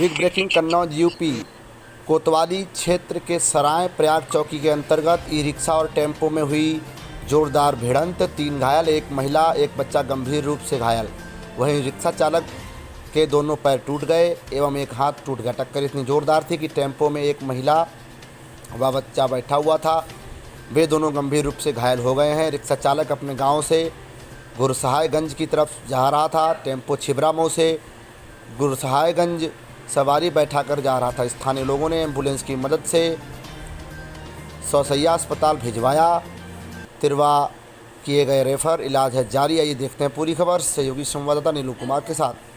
Big breaking Kannauj UP कोतवाली क्षेत्र के सराय प्रयाग चौकी के अंतर्गत ई रिक्शा और टेम्पो में हुई जोरदार भिड़ंत, 3 घायल, एक महिला एक बच्चा गंभीर रूप से घायल। वहीं रिक्शा चालक के दोनों पैर टूट गए एवं एक हाथ टूट गया। टक्कर इतनी जोरदार थी कि टेम्पो में एक महिला व बच्चा बैठा हुआ था, वे दोनों गंभीर रूप से घायल हो गए हैं। रिक्शा चालक अपने गांव से गुरसहायगंज की तरफ जा रहा था। टेम्पो छिबरामऊ से गुरसहायगंज सवारी बैठाकर जा रहा था। स्थानीय लोगों ने एम्बुलेंस की मदद से सौसैया अस्पताल भिजवाया। तिरवा किए गए रेफर, इलाज है जारी। आइए देखते हैं पूरी खबर सहयोगी संवाददाता नीलू कुमार के साथ।